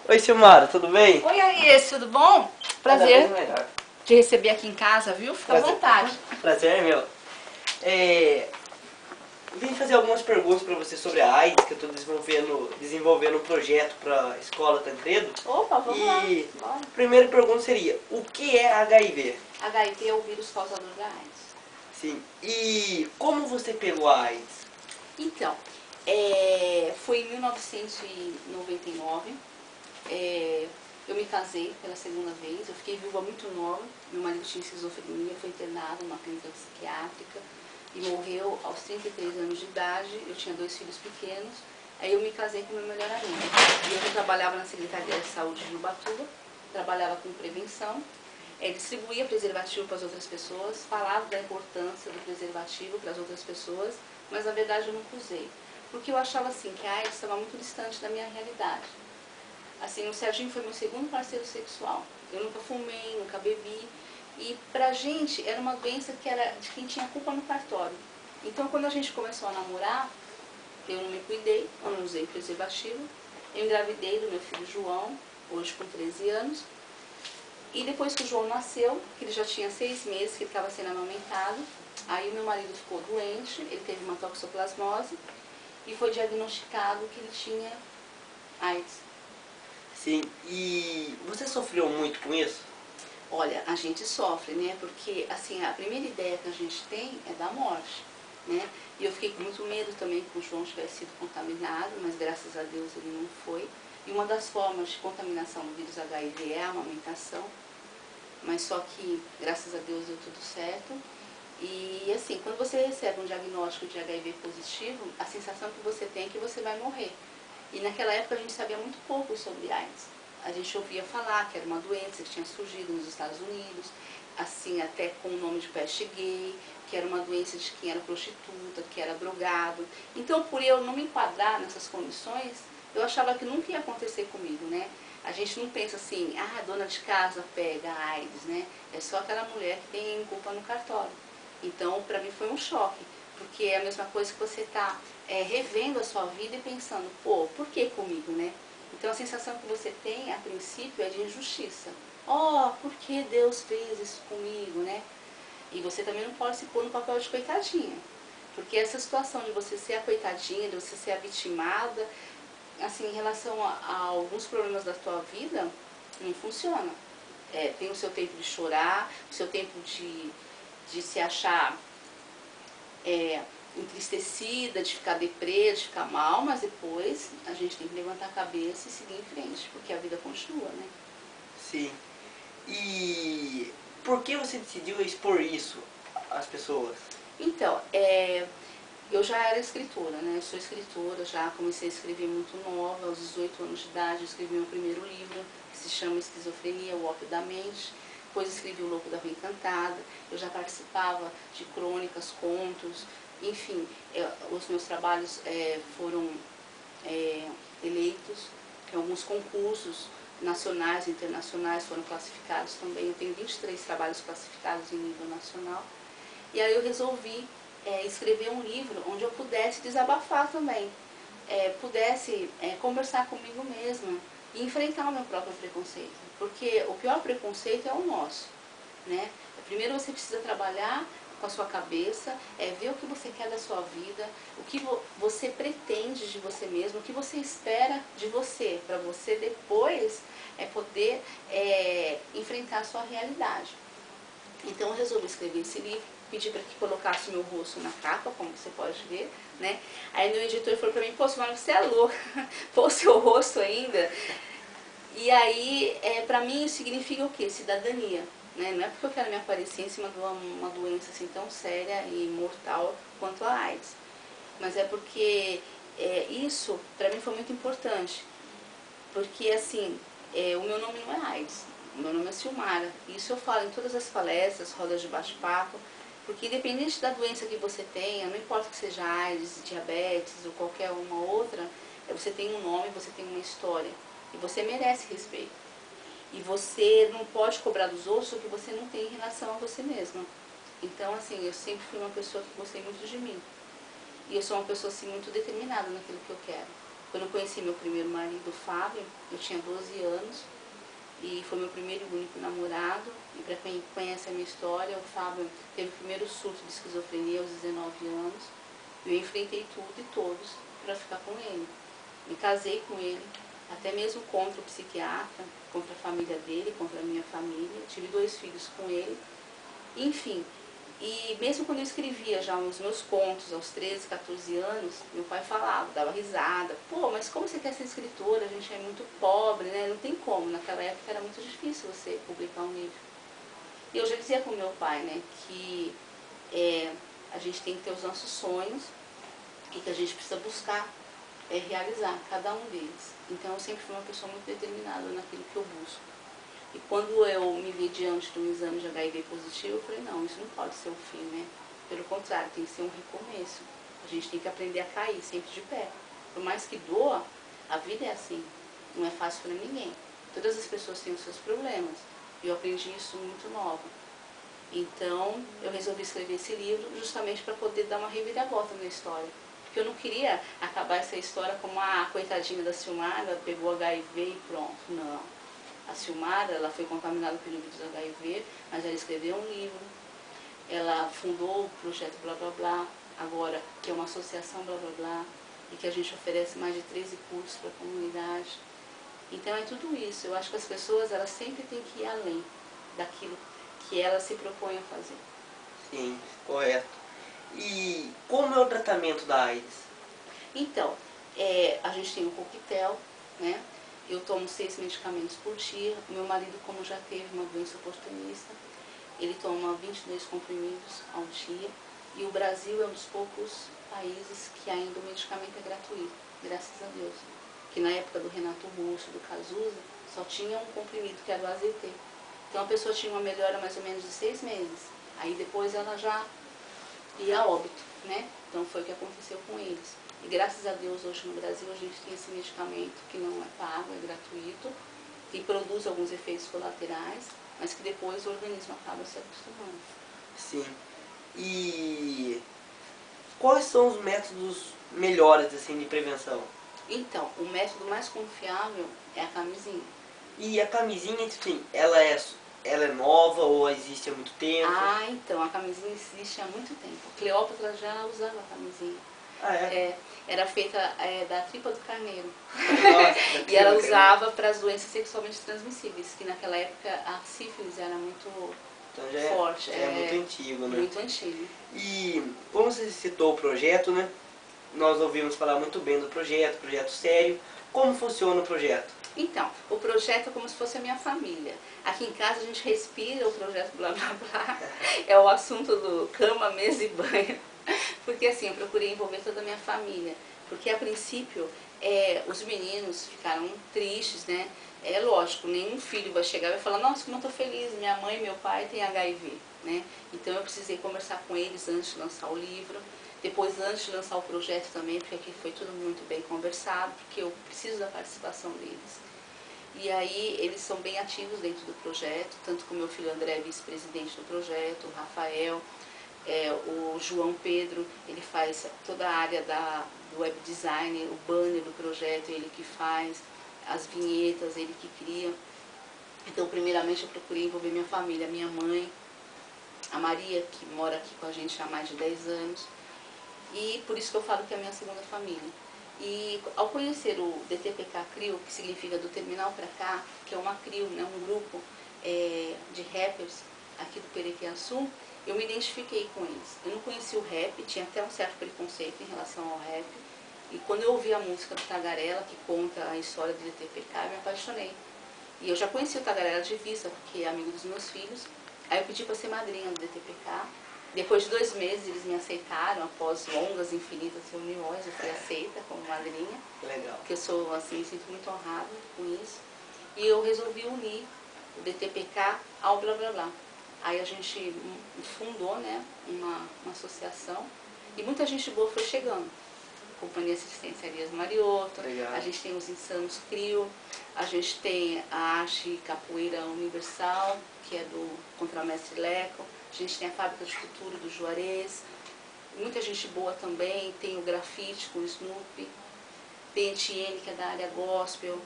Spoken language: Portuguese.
Oi, Silmara, tudo bem? Oi, Aries, tudo bom? Cada Prazer vez melhor. te receber aqui em casa, viu? Fica à vontade. Prazer é meu. Vim fazer algumas perguntas para você sobre a AIDS, que eu estou desenvolvendo um projeto para a escola Tancredo. Opa, vamos lá. E Bora. a primeira pergunta seria, o que é HIV? HIV é o vírus causador da AIDS. Sim. E como você pegou a AIDS? Então, foi em 1999, eu me casei pela segunda vez, eu fiquei viúva muito nova, meu marido tinha esquizofrenia, foi internado numa clínica psiquiátrica e morreu aos 33 anos de idade, eu tinha 2 filhos pequenos, aí eu me casei com meu melhor amigo. E eu já trabalhava na Secretaria de Saúde de Ubatuba, trabalhava com prevenção, distribuía preservativo para as outras pessoas, falava da importância do preservativo para as outras pessoas, mas na verdade eu nunca usei. Porque eu achava assim, que a AIDS estava muito distante da minha realidade. Assim, o Serginho foi meu segundo parceiro sexual. Eu nunca fumei, nunca bebi. E pra gente era uma doença que era de quem tinha culpa no cartório. Então quando a gente começou a namorar, eu não me cuidei, eu não usei preservativo. Eu engravidei do meu filho João, hoje com 13 anos. E depois que o João nasceu, que ele já tinha 6 meses, que ele estava sendo amamentado, aí o meu marido ficou doente, ele teve uma toxoplasmose e foi diagnosticado que ele tinha AIDS. Sim. E você sofreu muito com isso? Olha, a gente sofre, né? Porque, assim, a primeira ideia que a gente tem é da morte, né? E eu fiquei com muito medo também que o João tivesse sido contaminado, mas graças a Deus ele não foi. E uma das formas de contaminação do vírus HIV é a amamentação, mas só que, graças a Deus, deu tudo certo. E, assim, quando você recebe um diagnóstico de HIV positivo, a sensação que você tem é que você vai morrer. E naquela época a gente sabia muito pouco sobre AIDS. A gente ouvia falar que era uma doença que tinha surgido nos Estados Unidos, assim, até com o nome de peste gay, que era uma doença de quem era prostituta, que era drogado. Então, por eu não me enquadrar nessas condições, eu achava que nunca ia acontecer comigo, né? A gente não pensa assim, ah, a dona de casa pega a AIDS, né? É só aquela mulher que tem culpa no cartório. Então, para mim foi um choque, porque é a mesma coisa que você está revendo a sua vida e pensando, pô, por que comigo, né? Então a sensação que você tem, a princípio, é de injustiça. Oh, por que Deus fez isso comigo, né? E você também não pode se pôr no papel de coitadinha. Porque essa situação de você ser a coitadinha, de você ser a vitimada, assim, em relação a alguns problemas da tua vida, não funciona. Tem o seu tempo de chorar, o seu tempo de se achar entristecida, de ficar deprê, de ficar mal, mas depois a gente tem que levantar a cabeça e seguir em frente, porque a vida continua, né? Sim. E por que você decidiu expor isso às pessoas? Então, eu já era escritora, né? Eu sou escritora, já comecei a escrever muito nova, aos 18 anos de idade, eu escrevi meu primeiro livro, que se chama Esquizofrenia, o Ópio da Mente. Depois escrevi O Louco da Rua Encantada, eu já participava de crônicas, contos, enfim, os meus trabalhos foram eleitos em alguns concursos nacionais e internacionais, foram classificados também. Eu tenho 23 trabalhos classificados em nível nacional. E aí eu resolvi escrever um livro onde eu pudesse desabafar também, pudesse conversar comigo mesma e enfrentar o meu próprio preconceito. Porque o pior preconceito é o nosso, né? Primeiro você precisa trabalhar com a sua cabeça, ver o que você quer da sua vida, o que você pretende de você mesmo, o que você espera de você, para você depois poder enfrentar a sua realidade. Então eu resolvi escrever esse livro, pedi para que colocasse o meu rosto na capa, como você pode ver, né? Aí meu editor falou para mim, pô, Silmara, você é louca, pô, o seu rosto ainda. E aí, pra mim, isso significa o quê? Cidadania. Né? Não é porque eu quero me aparecer em cima de uma doença assim tão séria e mortal quanto a AIDS. Mas é porque isso, pra mim, foi muito importante. Porque, assim, o meu nome não é AIDS, o meu nome é Silmara. Isso eu falo em todas as palestras, rodas de bate-papo, porque independente da doença que você tenha, não importa que seja AIDS, diabetes ou qualquer uma outra, você tem um nome, você tem uma história. E você merece respeito. E você não pode cobrar dos outros o que você não tem em relação a você mesma. Então, assim, eu sempre fui uma pessoa que gostei muito de mim. E eu sou uma pessoa, assim, muito determinada naquilo que eu quero. Quando eu conheci meu primeiro marido, o Fábio, eu tinha 12 anos e foi meu primeiro e único namorado. E para quem conhece a minha história, o Fábio teve o primeiro surto de esquizofrenia aos 19 anos. E eu enfrentei tudo e todos para ficar com ele. Me casei com ele, até mesmo contra o psiquiatra, contra a família dele, contra a minha família. Tive 2 filhos com ele. Enfim, e mesmo quando eu escrevia já os meus contos aos 13, 14 anos, meu pai falava, dava risada. Pô, mas como você quer ser escritora? A gente é muito pobre, né? Não tem como. Naquela época era muito difícil você publicar um livro. E eu já dizia com meu pai, né, que a gente tem que ter os nossos sonhos e que a gente precisa buscar realizar cada um deles. Então eu sempre fui uma pessoa muito determinada naquilo que eu busco. E quando eu me vi diante de um exame de HIV positivo, eu falei, não, isso não pode ser o fim, né? Pelo contrário, tem que ser um recomeço. A gente tem que aprender a cair sempre de pé. Por mais que doa, a vida é assim. Não é fácil para ninguém. Todas as pessoas têm os seus problemas. E eu aprendi isso muito nova. Então, eu resolvi escrever esse livro justamente para poder dar uma reviravolta na história. Porque eu não queria acabar essa história como a coitadinha da Silmara, pegou HIV e pronto. Não. A Silmara, ela foi contaminada pelo vírus HIV, mas ela escreveu um livro, ela fundou o projeto Blá Blá Blá, agora que é uma associação Blá Blá Blá, e que a gente oferece mais de 13 cursos para a comunidade. Então é tudo isso. Eu acho que as pessoas, elas sempre têm que ir além daquilo que elas se propõem a fazer. Sim, correto. E como é o tratamento da AIDS? Então, a gente tem um coquetel, né? Eu tomo 6 medicamentos por dia. Meu marido, como já teve uma doença oportunista, ele toma 22 comprimidos ao dia. E o Brasil é um dos poucos países que ainda o medicamento é gratuito, graças a Deus. Que na época do Renato Russo, do Cazuza, só tinha um comprimido, que era o AZT. Então a pessoa tinha uma melhora mais ou menos de 6 meses. Aí depois ela já ia a óbito, né? Então foi o que aconteceu com eles. E graças a Deus hoje no Brasil a gente tem esse medicamento que não é pago, é gratuito, que produz alguns efeitos colaterais, mas que depois o organismo acaba se acostumando. Sim. E quais são os métodos melhores assim de prevenção? Então, o método mais confiável é a camisinha. E a camisinha, assim, ela é nova ou existe há muito tempo? Ah, então, a camisinha existe há muito tempo. Cleópatra já usava a camisinha. Ah, é? Era feita da tripa do carneiro. Nossa, E ela usava para as doenças sexualmente transmissíveis, que naquela época a sífilis era muito então já forte. é muito antigo, né? Muito antigo. E como você citou o projeto, né? Nós ouvimos falar muito bem do projeto sério. Como funciona o projeto? Então, o projeto é como se fosse a minha família. Aqui em casa a gente respira o projeto Blá Blá Blá. É o assunto do cama, mesa e banho. Porque assim, eu procurei envolver toda a minha família. Porque a princípio, os meninos ficaram tristes, né? É lógico, nenhum filho vai chegar e vai falar, nossa, como eu estou feliz, minha mãe e meu pai têm HIV, né? Então eu precisei conversar com eles antes de lançar o livro. Depois, antes de lançar o projeto também, porque aqui foi tudo muito bem conversado, porque eu preciso da participação deles. E aí, eles são bem ativos dentro do projeto, tanto que o meu filho André é vice-presidente do projeto, o Rafael, o João Pedro, ele faz toda a área do web design, o banner do projeto, ele que faz, as vinhetas, ele que cria. Então, primeiramente, eu procurei envolver minha família, minha mãe, a Maria, que mora aqui com a gente há mais de 10 anos, e por isso que eu falo que é a minha segunda família. E ao conhecer o DTPK CRIO, que significa do terminal para cá, que é uma CRIO, né, um grupo de rappers aqui do Perequiaçu, eu me identifiquei com eles. Eu não conhecia o rap, tinha até um certo preconceito em relação ao rap. E quando eu ouvi a música do Tagarela, que conta a história do DTPK, eu me apaixonei. E eu já conhecia o Tagarela de vista, porque é amigo dos meus filhos. Aí eu pedi para ser madrinha do DTPK. Depois de 2 meses eles me aceitaram, após longas, infinitas reuniões, eu fui aceita como madrinha. Legal. Porque eu sou, assim, me sinto muito honrada com isso. E eu resolvi unir o DTPK ao Blá Blá Blá. Aí a gente fundou, né, uma associação e muita gente boa foi chegando. Companhia Assistenciarias Mariotto, a gente tem os Insanos CRIO, a gente tem a Arte Capoeira Universal, que é do Contramestre Leco, a gente tem a Fábrica de Futuro do Juarez, muita gente boa também, tem o Grafite com o Snoopy. PNTN, que é da área gospel,